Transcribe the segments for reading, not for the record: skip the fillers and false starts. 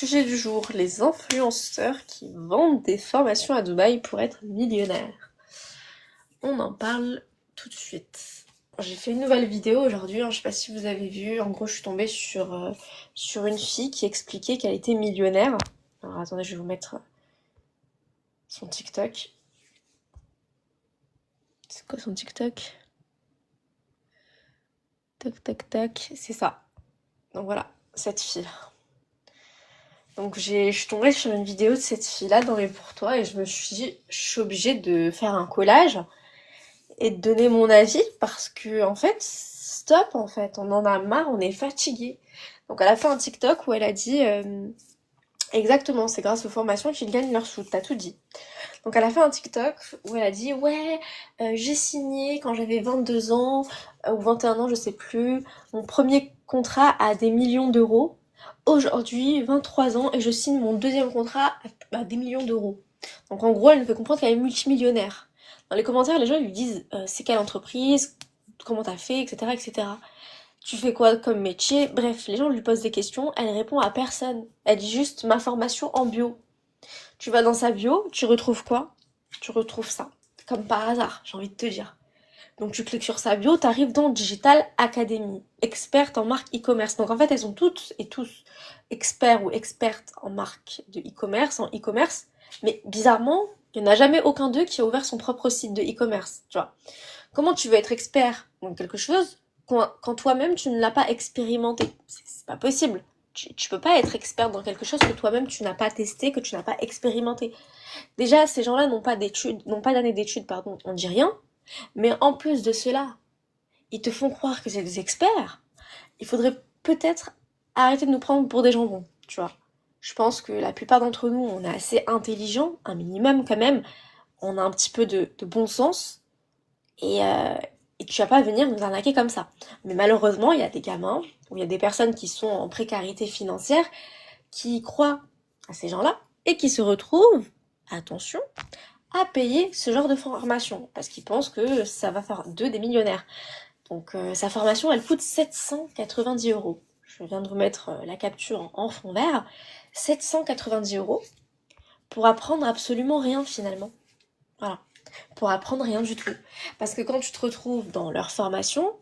Sujet du jour, les influenceurs qui vendent des formations à Dubaï pour être millionnaires. On en parle tout de suite. J'ai fait une nouvelle vidéo aujourd'hui, je sais pas si vous avez vu, en gros je suis tombée sur une fille qui expliquait qu'elle était millionnaire. Alors attendez, je vais vous mettre son TikTok. C'est quoi son TikTok? Tac tac tac, c'est ça. Donc voilà, cette fille. Donc je suis tombée sur une vidéo de cette fille-là dans les pour toi et je me suis dit, je suis obligée de faire un collage et de donner mon avis parce que en fait, stop en fait, on en a marre, on est fatigué. Donc elle a fait un TikTok où elle a dit exactement, c'est grâce aux formations qu'ils gagnent leur sous, t'as tout dit. Donc elle a fait un TikTok où elle a dit ouais, j'ai signé quand j'avais 22 ans ou 21 ans, je sais plus, mon premier contrat à des millions d'euros. Aujourd'hui, 23 ans et je signe mon deuxième contrat à des millions d'euros. Donc en gros, elle nous fait comprendre qu'elle est multimillionnaire. Dans les commentaires, les gens lui disent c'est quelle entreprise, comment t'as fait, etc., etc. Tu fais quoi comme métier? Bref, les gens lui posent des questions, elle répond à personne. Elle dit juste ma formation en bio. Tu vas dans sa bio, tu retrouves quoi? Tu retrouves ça. Comme par hasard, j'ai envie de te dire. Donc tu cliques sur sa bio, t'arrives dans Digital Academy, experte en marque e-commerce. Donc en fait, elles sont toutes et tous experts ou expertes en marque de e-commerce, en e-commerce. Mais bizarrement, il n'y en a jamais aucun d'eux qui a ouvert son propre site de e-commerce, tu vois. Comment tu veux être expert dans quelque chose quand toi-même tu ne l'as pas expérimenté? C'est pas possible. Tu peux pas être expert dans quelque chose que toi-même tu n'as pas testé, que tu n'as pas expérimenté. Déjà, ces gens-là n'ont pas d'études, n'ont pas d'année d'études, pardon, on dit rien. Mais en plus de cela, ils te font croire que c'est des experts. Il faudrait peut-être arrêter de nous prendre pour des jambons, tu vois. Je pense que la plupart d'entre nous, on est assez intelligents, un minimum quand même. On a un petit peu de bon sens. Et tu vas pas venir nous arnaquer comme ça. Mais malheureusement, il y a des gamins, ou il y a des personnes qui sont en précarité financière, qui croient à ces gens-là, et qui se retrouvent, attention, à payer ce genre de formation, parce qu'ils pensent que ça va faire d'eux des millionnaires. Donc sa formation, elle coûte 790 euros. Je viens de vous mettre la capture en fond vert. 790 euros pour apprendre absolument rien finalement. Voilà. Pour apprendre rien du tout. Parce que quand tu te retrouves dans leur formation,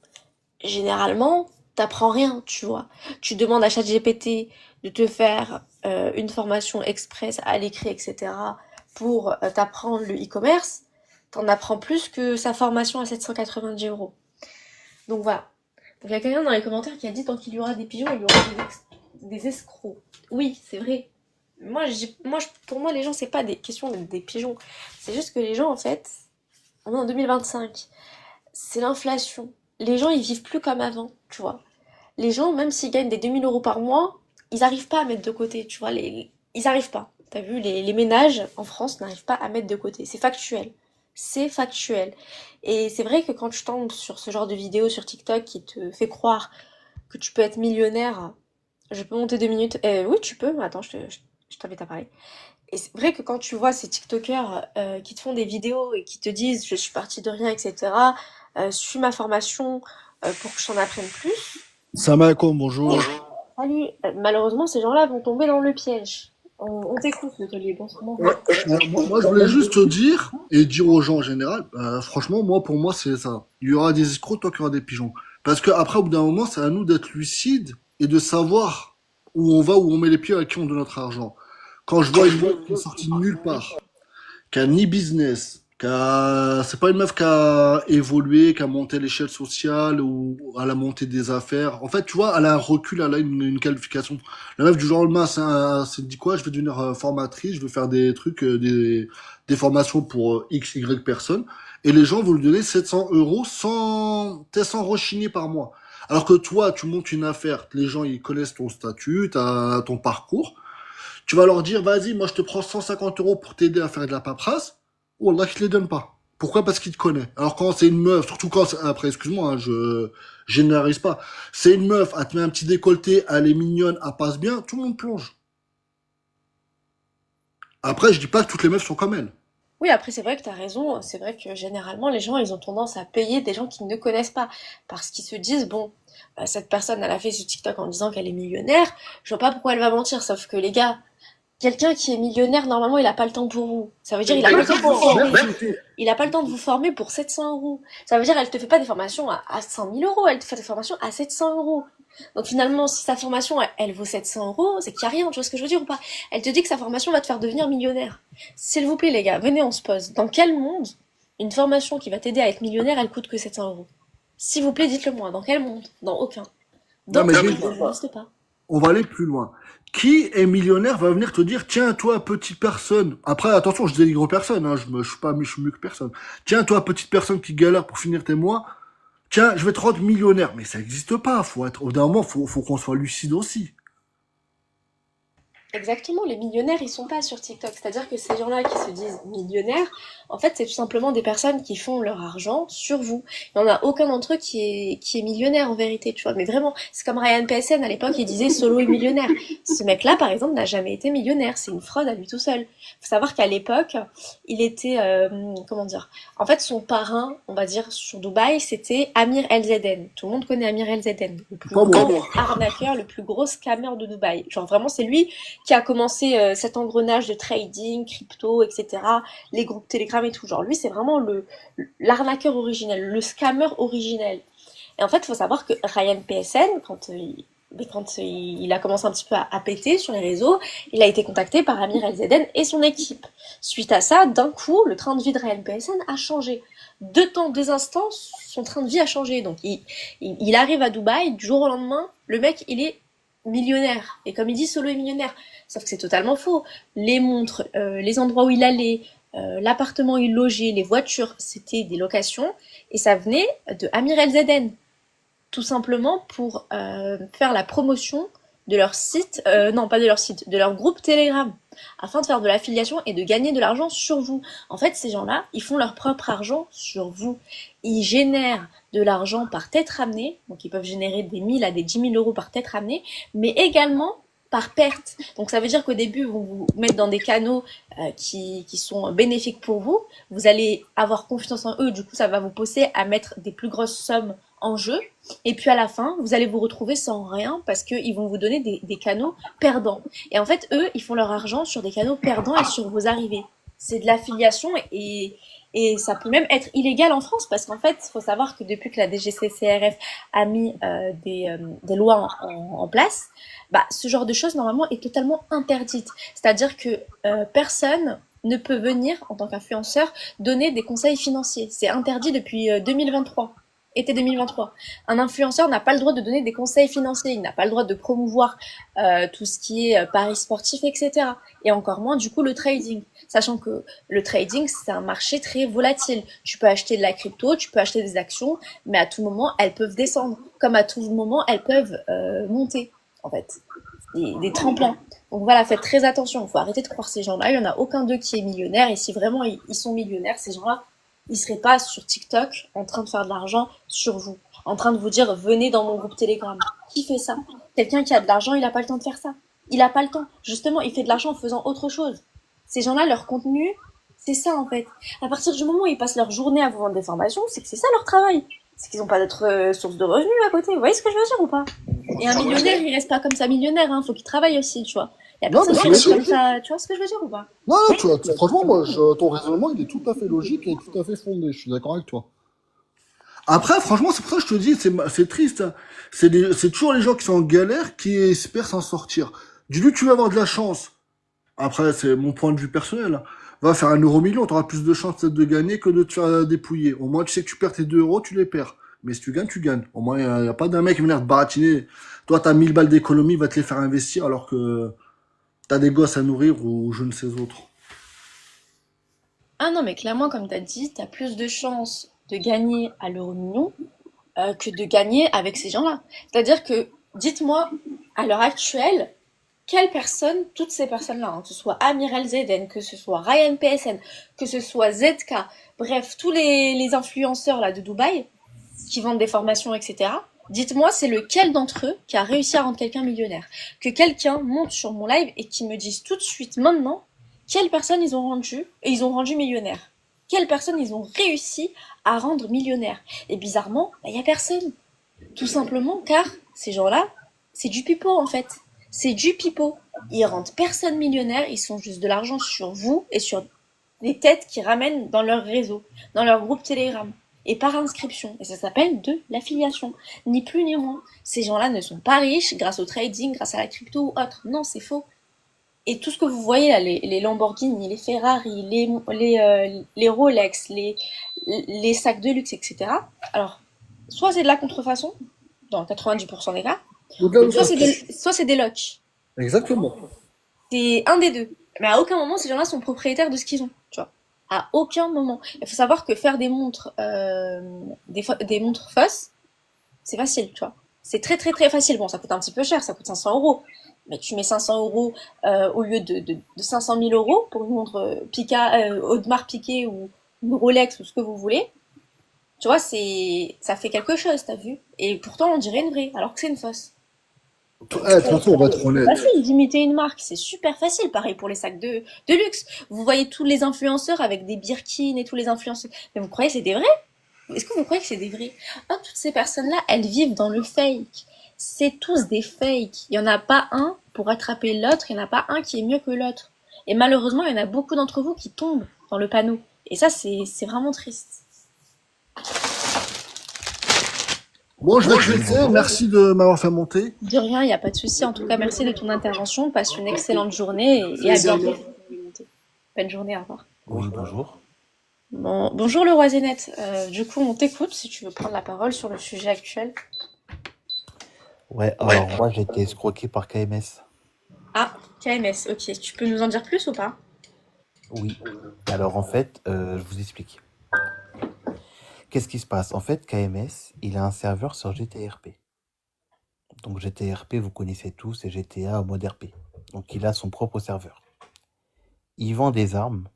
généralement, t'apprends rien, tu vois. Tu demandes à ChatGPT de te faire une formation express à l'écrit, etc. pour t'apprendre le e-commerce. T'en apprends plus que sa formation à 790 euros. Donc voilà. Donc il y a quelqu'un dans les commentaires qui a dit tant qu'il y aura des pigeons, il y aura des escrocs. Oui, c'est vrai. Pour moi, les gens, c'est pas des questions des pigeons. C'est juste que les gens, en fait, on est en 2025. C'est l'inflation. Les gens, ils vivent plus comme avant, tu vois. Les gens, même s'ils gagnent des 2000 euros par mois, ils arrivent pas à mettre de côté, tu vois. Ils arrivent pas. T'as vu, les ménages en France n'arrivent pas à mettre de côté. C'est factuel. C'est factuel. Et c'est vrai que quand tu tombes sur ce genre de vidéo sur TikTok qui te fait croire que tu peux être millionnaire, je peux monter 2 minutes. Oui, tu peux. Attends, je t'invite à parler. Et c'est vrai que quand tu vois ces TikTokers qui te font des vidéos et qui te disent je suis partie de rien, etc., suis ma formation pour que je t'en apprenne plus. Salam alaikum, bonjour. Salut. Malheureusement, ces gens-là vont tomber dans le piège. On t'écoute, le taulier. Bonsoir. Moi, je voulais juste te dire, et dire aux gens en général, franchement, moi, pour moi, c'est ça. Il y aura des escrocs tant qu'il y aura des pigeons. Parce que après, au bout d'un moment, c'est à nous d'être lucides et de savoir où on va, où on met les pieds, à qui on donne notre argent. Quand je vois une meuf qui est sortie de nulle part, qui a ni business, c'est pas une meuf qui a évolué, qui a monté l'échelle sociale ou à a monté des affaires. En fait, tu vois, elle a un recul, elle a une qualification. La meuf du jour au lendemain, c'est dit quoi? Je vais devenir formatrice, je vais faire des trucs, des formations pour X, Y personnes. Et les gens vont lui donner 700 euros sans rechigner par mois. Alors que toi, tu montes une affaire, les gens ils connaissent ton statut, ton parcours. Tu vas leur dire, vas-y, moi je te prends 150 euros pour t'aider à faire de la paperasse. Wallah, je te les donne pas. Pourquoi? Parce qu'il te connaît. Alors quand c'est une meuf, surtout quand, après, excuse-moi, hein, je généralise pas. C'est une meuf, elle te met un petit décolleté, elle est mignonne, elle passe bien, tout le monde plonge. Après, je dis pas que toutes les meufs sont comme elle. Oui, après, c'est vrai que tu as raison. C'est vrai que généralement, les gens, ils ont tendance à payer des gens qu'ils ne connaissent pas. Parce qu'ils se disent, bon, cette personne, elle a fait ce TikTok en disant qu'elle est millionnaire. Je vois pas pourquoi elle va mentir. Sauf que les gars, quelqu'un qui est millionnaire, normalement, il a pas le temps pour vous. Ça veut dire, il a pas le temps de vous Exactement, former. merci. Il a pas le temps de vous former pour 700 euros. Ça veut dire, elle te fait pas des formations à 100 000 euros. Elle te fait des formations à 700 euros. Donc finalement, si sa formation, elle vaut 700 euros, c'est qu'il y a rien. Tu vois ce que je veux dire ou pas? Elle te dit que sa formation va te faire devenir millionnaire. S'il vous plaît, les gars, venez, on se pose. Dans quel monde, une formation qui va t'aider à être millionnaire, elle coûte que 700 euros? S'il vous plaît, dites-le moi. Dans quel monde? Dans aucun. Non, Dans mais aucun, dis, ça n'existe pas. on va aller plus loin. Qui est millionnaire va venir te dire, tiens, toi, petite personne. Après, attention, je dénigre personne, hein, je suis pas, je suis mieux que personne. Tiens, toi, petite personne qui galère pour finir tes mois. Tiens, je vais te rendre millionnaire. Mais ça n'existe pas. Au bout d'un moment, faut qu'on soit lucide aussi. Exactement, les millionnaires, ils sont pas sur TikTok. C'est-à-dire que ces gens-là qui se disent millionnaires, en fait, c'est tout simplement des personnes qui font leur argent sur vous. Il n'y en a aucun d'entre eux qui est millionnaire en vérité, tu vois. Mais vraiment, c'est comme Ryan PSN à l'époque, il disait solo est millionnaire. Ce mec-là, par exemple, n'a jamais été millionnaire. C'est une fraude à lui tout seul. Faut savoir qu'à l'époque, il était, comment dire, en fait, son parrain, on va dire, sur Dubaï, c'était Amir El Zeden. Tout le monde connaît Amir El Zeden, le plus Pas gros moi. arnaqueur, le plus gros scammer de Dubaï. Genre vraiment, c'est lui qui a commencé cet engrenage de trading, crypto, etc., les groupes Telegram et tout. Genre, lui, c'est vraiment l'arnaqueur originel, le scammer originel. Et en fait, il faut savoir que Ryan PSN, quand il a commencé un petit peu à péter sur les réseaux, il a été contacté par Amir El-Zeden et son équipe. Suite à ça, d'un coup, le train de vie de Ryan PSN a changé. Deux instants, son train de vie a changé. Donc, il arrive à Dubaï, du jour au lendemain, le mec, il est millionnaire. Et comme il dit, solo est millionnaire. Sauf que c'est totalement faux. Les montres, les endroits où il allait, l'appartement où il logeait, les voitures, c'était des locations. Et ça venait de Amir El-Zeden. Tout simplement pour faire la promotion de leur site, non pas de leur site, de leur groupe Telegram, afin de faire de l'affiliation et de gagner de l'argent sur vous. En fait, ces gens-là, ils font leur propre argent sur vous. Ils génèrent de l'argent par tête ramenée, donc ils peuvent générer des 1000 à des 10 000 euros par tête ramenée, mais également par perte. Donc ça veut dire qu'au début, vous vous mettez dans des canaux qui sont bénéfiques pour vous, vous allez avoir confiance en eux, du coup ça va vous pousser à mettre des plus grosses sommes en jeu, et puis à la fin, vous allez vous retrouver sans rien parce qu'ils vont vous donner des canaux perdants. Et en fait, eux, ils font leur argent sur des canaux perdants et sur vos arrivées. C'est de l'affiliation et ça peut même être illégal en France parce qu'en fait, il faut savoir que depuis que la DGCCRF a mis des lois en place, bah, ce genre de choses, normalement, est totalement interdite. C'est-à-dire que personne ne peut venir, en tant qu'influenceur, donner des conseils financiers. C'est interdit depuis 2023. Été 2023. Un influenceur n'a pas le droit de donner des conseils financiers, il n'a pas le droit de promouvoir tout ce qui est paris sportifs, etc. Et encore moins, du coup, le trading. Sachant que le trading, c'est un marché très volatile. Tu peux acheter de la crypto, tu peux acheter des actions, mais à tout moment, elles peuvent descendre. Comme à tout moment, elles peuvent monter, en fait. Des tremplins. Donc voilà, faites très attention. Il faut arrêter de croire ces gens-là. Il n'y en a aucun d'eux qui est millionnaire. Et si vraiment ils sont millionnaires, ces gens-là, ils seraient pas sur TikTok en train de faire de l'argent sur vous, en train de vous dire venez dans mon groupe Telegram. Qui fait ça? Quelqu'un qui a de l'argent, il a pas le temps de faire ça. Il a pas le temps. Justement, il fait de l'argent en faisant autre chose. Ces gens-là, leur contenu, c'est ça en fait. À partir du moment où ils passent leur journée à vous vendre des formations, c'est que c'est ça leur travail. C'est qu'ils n'ont pas d'autres sources de revenus à côté. Vous voyez ce que je veux dire ou pas? Et un millionnaire, il reste pas comme ça millionnaire, hein. Faut qu'il travaille aussi, tu vois. Il y a Non, mais personne qui c'est reste comme logique. ça. Tu vois ce que je veux dire ou pas? Non, franchement, ton raisonnement, il est tout à fait logique et tout à fait fondé. Je suis d'accord avec toi. Après, franchement, c'est pour ça que je te dis, c'est triste, hein. C'est toujours les gens qui sont en galère qui espèrent s'en sortir. Dis-lui, tu vas avoir de la chance. Après, c'est mon point de vue personnel, hein. Va faire un euro million, t'auras plus de chances peut-être de gagner que de te faire dépouiller. Au moins, tu sais que tu perds tes 2 euros, tu les perds. Mais si tu gagnes, tu gagnes. Au moins, y a pas d'un mec qui va venir te baratiner. Toi, t'as 1000 balles d'économie, il va te les faire investir alors que t'as des gosses à nourrir ou je ne sais autre. Ah non, mais clairement, comme tu as dit, tu as plus de chances de gagner à l'euro million que de gagner avec ces gens-là. C'est-à-dire que, dites-moi, à l'heure actuelle, quelle personne, toutes ces personnes-là, hein, que ce soit Amir El Zeden, que ce soit Ryan PSN, que ce soit ZK, bref, tous les influenceurs là de Dubaï qui vendent des formations, etc. Dites-moi, c'est lequel d'entre eux qui a réussi à rendre quelqu'un millionnaire? Que quelqu'un monte sur mon live et qui me dise tout de suite, maintenant, quelle personne ils ont rendu, et ils ont rendu millionnaire. Quelle personne ils ont réussi à rendre millionnaire. Et bizarrement, il n'y a personne. Tout simplement car ces gens-là, c'est du pipeau en fait. C'est du pipeau. Ils rendent personne millionnaire, ils sont juste de l'argent sur vous et sur des têtes qui ramènent dans leur réseau, dans leur groupe Telegram. Et par inscription. Et ça s'appelle de l'affiliation. Ni plus ni moins. Ces gens-là ne sont pas riches grâce au trading, grâce à la crypto ou autre. Non, c'est faux. Et tout ce que vous voyez là, les Lamborghini, les Ferrari, les Rolex, les sacs de luxe, etc. Alors, soit c'est de la contrefaçon, dans 90% des cas, Au-delà de soit ça. c'est des locks. Exactement. C'est un des deux. Mais à aucun moment, ces gens-là sont propriétaires de ce qu'ils ont, tu vois. À aucun moment. Il faut savoir que faire des montres, des montres fausses, c'est facile, tu vois. C'est très très très facile. Bon, ça coûte un petit peu cher, ça coûte 500 €. Mais tu mets 500 € au lieu de 500 000 € pour une montre Audemars Piguet ou une Rolex ou ce que vous voulez. Tu vois, ça fait quelque chose, t'as vu. Et pourtant, on dirait une vraie, alors que c'est une fausse. De toute façon, on va être C'est honnête. facile d'imiter une marque, c'est super facile. Pareil pour les sacs de luxe. Vous voyez tous les influenceurs avec des Birkin et tous les influenceurs. Mais vous croyez que c'est des vrais? Est-ce que vous croyez que c'est des vrais? Oh, toutes ces personnes-là, elles vivent dans le fake. C'est tous des fakes. Il n'y en a pas un pour attraper l'autre, il n'y en a pas un qui est mieux que l'autre. Et malheureusement, il y en a beaucoup d'entre vous qui tombent dans le panneau. Et ça, c'est vraiment triste. Bon, je vais te laisser. Merci de m'avoir fait monter. De rien, il n'y a pas de souci. En tout cas, merci de ton intervention. Passe une excellente journée et à bientôt. Bonne journée, au revoir. Oui, bonjour. Bon, bonjour le roi Zénith. Du coup, on t'écoute si tu veux prendre la parole sur le sujet actuel. Ouais, alors moi j'ai été escroqué par KMS. Ah, KMS, ok. Tu peux nous en dire plus ou pas? Oui. Alors en fait, je vous explique. Qu'est-ce qui se passe? En fait, KMS, il a un serveur sur GTRP. Donc GTRP, vous connaissez tous, c'est GTA en mode RP. Donc il a son propre serveur. Il vend des armes,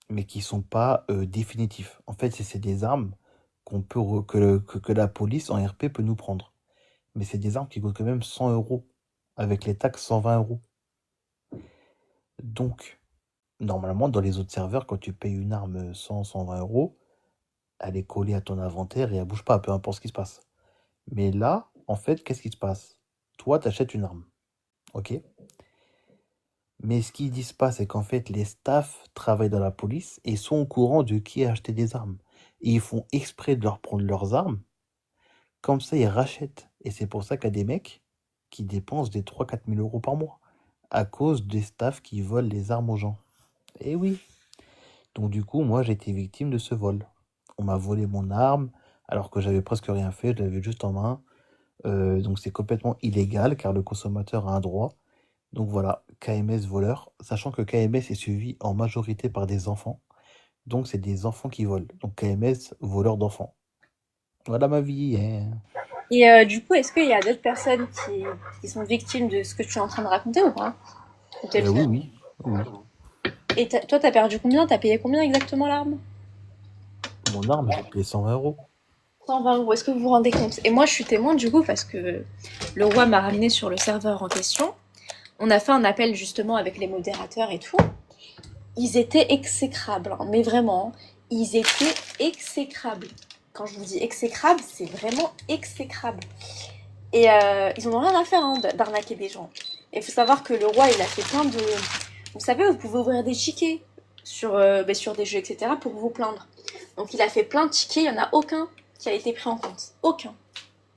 mais qui sont pas définitifs. En fait, c'est des armes que la police en RP peut nous prendre. Mais c'est des armes qui coûtent quand même 100 €. Avec les taxes, 120 €. Donc, normalement, dans les autres serveurs, quand tu payes une arme 100, 120 €, elle est collée à ton inventaire et elle bouge pas, peu importe ce qui se passe. Mais là, en fait, qu'est-ce qui se passe? Toi, tu achètes une arme, ok? Mais ce qui se passe, c'est qu'en fait, les staffs travaillent dans la police et sont au courant de qui a acheté des armes. Et ils font exprès de leur prendre leurs armes, comme ça, ils rachètent. Et c'est pour ça qu'il y a des mecs qui dépensent des 3 000 à 4 000 € par mois, à cause des staffs qui volent les armes aux gens. Eh oui. Donc du coup, moi, j'ai été victime de ce vol. On m'a volé mon arme, alors que j'avais presque rien fait, je l'avais juste en main. Donc c'est complètement illégal, car le consommateur a un droit. Donc voilà, KMS voleur, sachant que KMS est suivi en majorité par des enfants. Donc c'est des enfants qui volent. Donc KMS, voleur d'enfants. Voilà ma vie, hein. Et du coup, est-ce qu'il y a d'autres personnes qui sont victimes de ce que tu es en train de raconter ou pas? Ou t'es le Oui, seul? oui, oui. Et toi, t'as perdu combien? T'as payé combien exactement l'arme? Mon arme, j'ai payé 120 €. 120 €, est-ce que vous vous rendez compte? Et moi, je suis témoin du coup parce que le roi m'a ramené sur le serveur en question. On a fait un appel justement avec les modérateurs et tout. Ils étaient exécrables, hein, mais vraiment, ils étaient exécrables. Quand je vous dis exécrable, c'est vraiment exécrable. Et ils en ont rien à faire hein, d'arnaquer des gens. Et il faut savoir que le roi, il a fait plein de... Vous savez, vous pouvez ouvrir des tickets sur des jeux, etc. pour vous plaindre. Donc il a fait plein de tickets, il n'y en a aucun qui a été pris en compte. Aucun.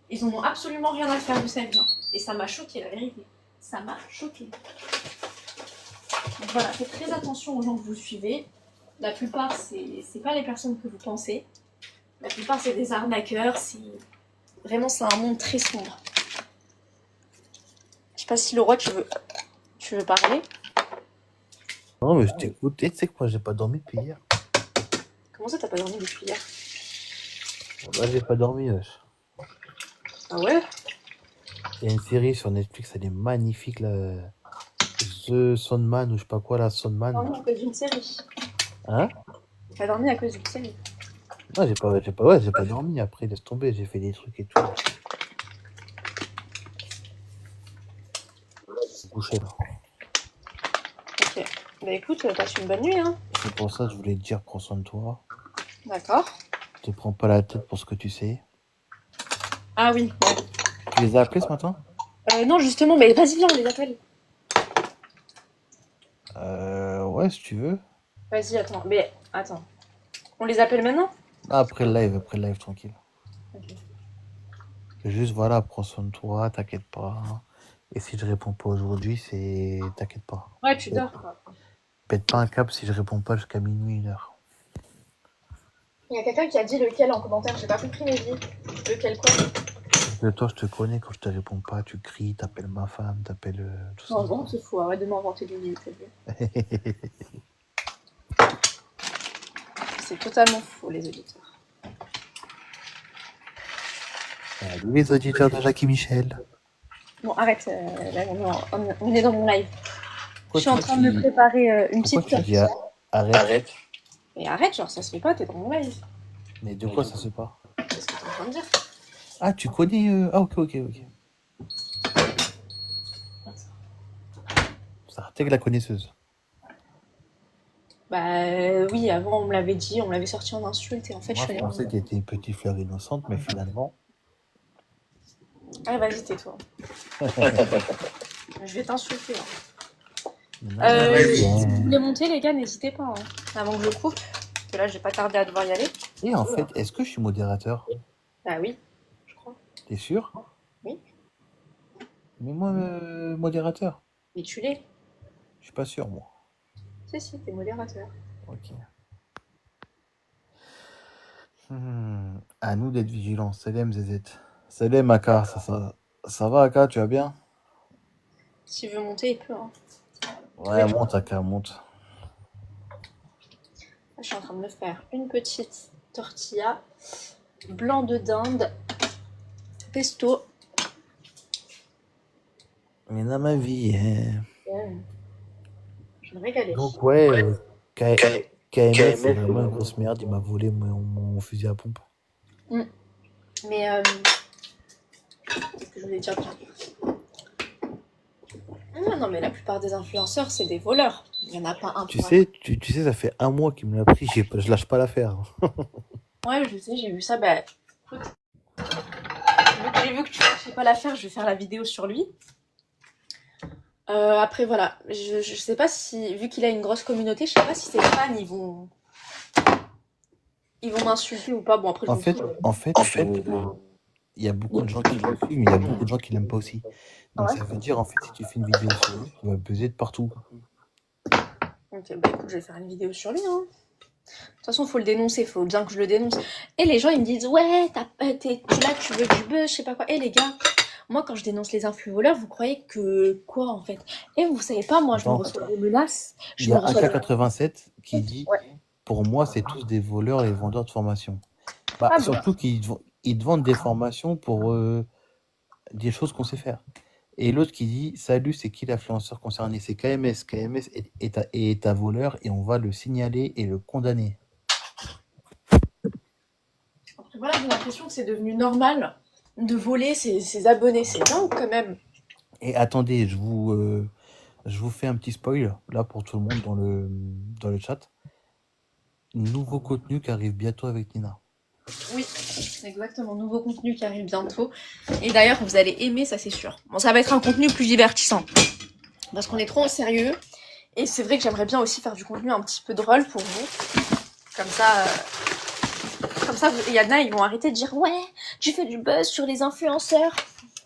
Ils en ont absolument rien à faire de sa vie. Et ça m'a choqué, la vérité. Ça m'a choqué. Donc voilà, faites très attention aux gens que vous suivez. La plupart, c'est pas les personnes que vous pensez. La plupart, c'est des arnaqueurs. Vraiment, c'est un monde très sombre. Je sais pas si le roi, tu veux parler. Non, mais je t'écoute. Et tu sais que moi, j'ai pas dormi depuis hier. Comment ça, t'as pas dormi depuis hier? Là, j'ai pas dormi, wesh. Ah ouais? Il y a une série sur Netflix, elle est magnifique, là. The Sandman, ou je sais pas quoi, là, T'as Sandman. dormi à cause d'une série. Hein? T'as dormi à cause d'une série. Non, j'ai pas dormi. Après, laisse tomber, j'ai fait des trucs et tout. Ok. Bouché, là. Ok. Ok. Bah écoute, passe une bonne nuit, hein. C'est pour ça que je voulais te dire, prends soin de toi. D'accord. Te prends pas la tête pour ce que tu sais. Ah oui, ouais. Tu les as appelés ce matin? Non, justement, mais vas-y, viens, on les appelle. Ouais, si tu veux. Vas-y, attends. Mais attends. On les appelle maintenant? Ah, après le live, tranquille. Ok. Juste, voilà, prends soin de toi, t'inquiète pas. Et si je réponds pas aujourd'hui, t'inquiète pas. Ouais, tu dors, quoi. Pète pas un câble si je réponds pas jusqu'à minuit, 1h. Il y a quelqu'un qui a dit lequel en commentaire, j'ai pas compris, mais dit. Lequel quoi? Parce que toi, je te connais, quand je te réponds pas, tu cries, t'appelles ma femme, t'appelles tout Non, ça. bon, c'est fou, arrête de m'inventer des vies, t'as vu. C'est totalement faux, les auditeurs. Salut les auditeurs de Jackie Michel. Bon, arrête, là, on est dans mon live. Pourquoi Je suis en train de me préparer une Pourquoi petite tu dis tortilla. arrête? Et arrête, genre, ça se fait pas, t'es dans mon live. Mais de quoi ça se passe? Qu'est-ce que t'es en train de dire? Ah, tu connais... Ah, ok. Ça, t'es que la connaisseuse. Bah oui, avant on me l'avait dit, on me l'avait sorti en insulte et en fait Moi, je je suis pensais que t'étais une petite fleur innocente, mais finalement... Ah vas-y, tais-toi. Je vais t'insulter. Si vous voulez monter les gars, n'hésitez pas, hein, avant que je coupe. Parce que là, j'ai pas tardé à devoir y aller. Et en fait, est-ce que je suis modérateur? Bah oui, je crois. T'es sûr? Oui. Mais moi, modérateur? Mais tu l'es. Je suis pas sûr, moi. Si, t'es modérateur. Ok. À nous d'être vigilants. Salam ZZ. Salam Aka, ça va Aka, tu vas bien? S'il veut monter, il peut. Hein. Ouais, monte Aka, monte. Là, je suis en train de me faire une petite tortilla, blanc de dinde, pesto. Mais dans ma vie, Je vais me régaler. Donc ouais, KMS, c'est vraiment une grosse merde. Il m'a volé mon fusil à pompe. Mais qu'est-ce que je voulais dire? Non, mais la plupart des influenceurs, c'est des voleurs. Il n'y en a pas un. Tu sais, ça fait 1 mois qu'il me l'a pris. Je lâche pas l'affaire. Ouais, je sais, j'ai vu ça. Bah, écoute, j'ai vu que tu lâchais pas l'affaire, je vais faire la vidéo sur lui. Après, voilà. Je sais pas si, vu qu'il a une grosse communauté, je sais pas si ses fans, ils vont m'insulter ou pas. Bon, après, En fait, il y a beaucoup de gens qui le suivent, mais il y a beaucoup de gens qui l'aiment pas aussi. Donc ça veut dire, en fait, si tu fais une vidéo sur lui, tu vas buzzer de partout. Ok, bah écoute, je vais faire une vidéo sur lui. Hein. De toute façon, faut le dénoncer, faut bien que je le dénonce. Et les gens, ils me disent, ouais, là, tu veux du buzz, je sais pas quoi. Et les gars, moi, quand je dénonce les influx voleurs, vous croyez que quoi, en fait? Et vous savez pas, moi, je me reçois des menaces. Il y a AK87 qui dit, pour moi, c'est tous des voleurs et vendeurs de formation. Bah, surtout qu'ils te vendent des formations pour des choses qu'on sait faire. Et l'autre qui dit, salut, c'est qui l'influenceur concerné? C'est KMS. KMS est un voleur et on va le signaler et le condamner. Après, voilà, j'ai l'impression que c'est devenu normal de voler ses abonnés. C'est dingue quand même. Et attendez, je vous fais un petit spoil, là, pour tout le monde dans le chat. Nouveau contenu qui arrive bientôt avec Nina. Oui, exactement. Nouveau contenu qui arrive bientôt. Et d'ailleurs, vous allez aimer, ça c'est sûr. Bon, ça va être un contenu plus divertissant. Parce qu'on est trop en sérieux. Et c'est vrai que j'aimerais bien aussi faire du contenu un petit peu drôle pour vous. Comme ça, il y en a, ils vont arrêter de dire « Ouais, tu fais du buzz sur les influenceurs. »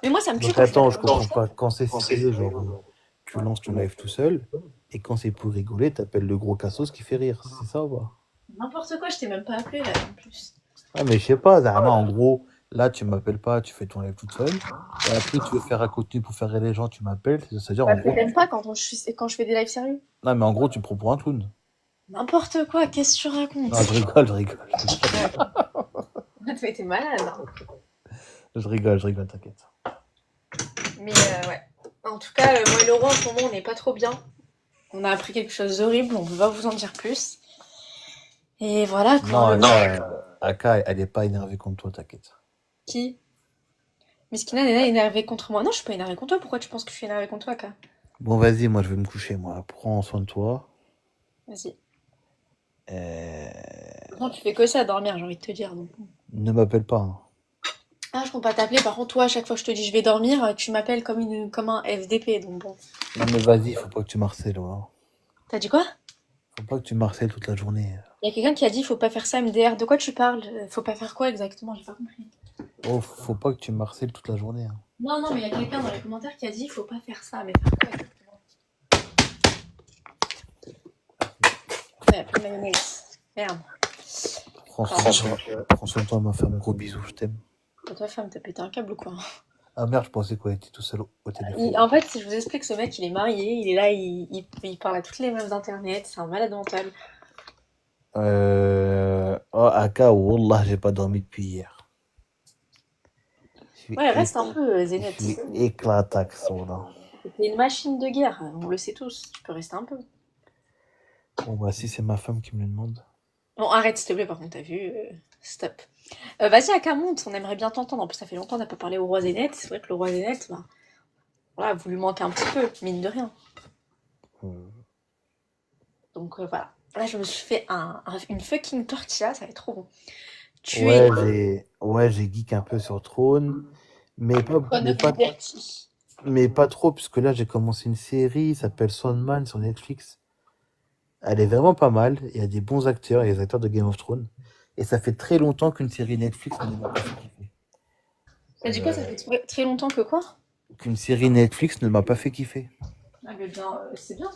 Mais moi, ça me tue. Donc attends, je comprends pas. Quand c'est sérieux, genre, tu lances ton live tout seul. Et quand c'est pour rigoler, t'appelles le gros cassos qui fait rire. C'est ça ou pas? N'importe quoi, je t'ai même pas appelé là en plus. Ah, mais je sais pas, vraiment, en gros, là, tu m'appelles pas, tu fais ton live toute seule. Et après, tu veux faire un contenu pour faire rire les gens, tu m'appelles. C'est-à-dire, en gros. T'aimes pas quand je fais des lives sérieux? Non, mais en gros, tu me prends pour un clown. N'importe quoi, qu'est-ce que tu racontes? Non, je rigole. Mais t'es malade. Hein. Je rigole, t'inquiète. Mais ouais. En tout cas, moi et Laurent, en ce moment, on n'est pas trop bien. On a appris quelque chose d'horrible, on va vous en dire plus. Et voilà quoi. Non, Aka, elle est pas énervée contre toi, t'inquiète. Qui? Miskina Nena est énervée contre moi. Non, je suis pas énervée contre toi. Pourquoi tu penses que je suis énervée contre toi, Aka? Bon, vas-y, moi, je vais me coucher, moi. Prends soin de toi. Vas-y. Euh, Non, tu fais que ça, dormir, j'ai envie de te dire. Donc. Ne m'appelle pas, hein. Ah, je compte pas t'appeler. Par contre, toi, à chaque fois que je te dis je vais dormir, tu m'appelles comme un FDP. Donc bon. Non, mais vas-y, faut pas que tu marcelles, voilà. T'as dit quoi? Faut pas que tu marcelles toute la journée. Il y a quelqu'un qui a dit faut pas faire ça, MDR. De quoi tu parles? Faut pas faire quoi exactement? J'ai pas compris. Oh, faut pas que tu marcelles toute la journée, hein. Non, non, mais il y a quelqu'un dans les commentaires qui a dit faut pas faire ça. Mais faire quoi exactement? Ouais, après mayonnaise. Merde. Prends Pardon. soin de toi. Prends soin de toi, ma femme. Gros bisous, je t'aime. Toi, femme, t'as pété un câble ou quoi? Ah merde, je pensais qu'on était tout seul au téléphone. En fait, si je vous explique, ce mec, il est marié, il est là, il parle à toutes les meufs d'internet, c'est un malade mental. Oh, Aka, wallah, j'ai pas dormi depuis hier. Je suis Ouais, reste un peu, je Zénith. suis éclatax, voilà. T'es une machine de guerre, on le sait tous, tu peux rester un peu. Bon, bah, si c'est ma femme qui me le demande. Bon, arrête, s'il te plaît, par contre, t'as vu, stop. Vas-y, Aka, monte, on aimerait bien t'entendre. En plus, ça fait longtemps qu'on n'a pas parlé au roi Zénith. C'est vrai que le roi Zénith, bah, voilà, vous lui manquez un petit peu, mine de rien. Donc voilà. Là, je me suis fait une fucking tortilla, ça va être trop bon. Tu es Ouais, j'ai geek un peu sur Trône, mais bonne divertie. pas trop, puisque là, j'ai commencé une série, ça s'appelle Sandman sur Netflix. Elle est vraiment pas mal, il y a des bons acteurs, il y a les acteurs de Game of Thrones, et ça fait très longtemps qu'une série Netflix ne m'a pas fait kiffer. T'as dit quoi, ça fait très longtemps que quoi? Qu'une série Netflix ne m'a pas fait kiffer. Ah, mais bien, c'est bien.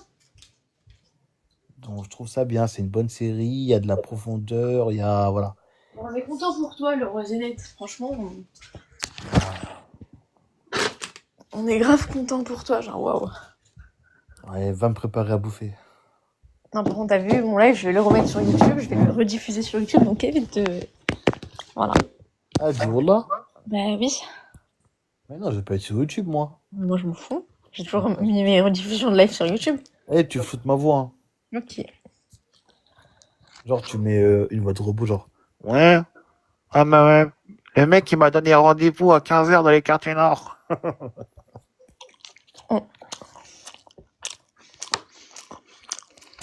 Donc je trouve ça bien, c'est une bonne série, il y a de la profondeur, il y a... Voilà. On est content pour toi, le roi Zénith. Franchement, on est grave content pour toi, genre waouh. Ouais, va me préparer à bouffer. Non, par contre, t'as vu mon live, je vais le remettre sur YouTube, je vais le rediffuser sur YouTube, donc évite de. Voilà. Ah, dis wallah. Bah oui. Mais non, je vais pas être sur YouTube, moi. Moi, je m'en fous. J'ai toujours mis mes rediffusions de live sur YouTube. Eh, tu foutes ma voix, hein. Ok. Genre, tu mets une voix de robot, genre... Ouais. Ah, bah ouais. Le mec, il m'a donné rendez-vous à 15h dans les quartiers nord.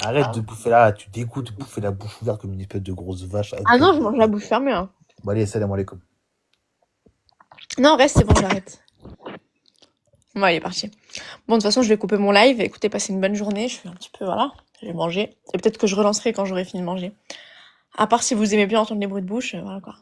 Arrête de bouffer là, tu dégoûtes de bouffer la bouche ouverte comme une espèce de grosse vache. Ah non, je mange la bouche fermée. Hein. Bon, allez, salam alaikum. Non, reste, c'est bon, j'arrête. Bon, il est parti. Bon, de toute façon, je vais couper mon live. Écoutez, passez une bonne journée. Je suis un petit peu, voilà, j'ai mangé. Et peut-être que je relancerai quand j'aurai fini de manger. À part si vous aimez bien entendre les bruits de bouche, voilà quoi.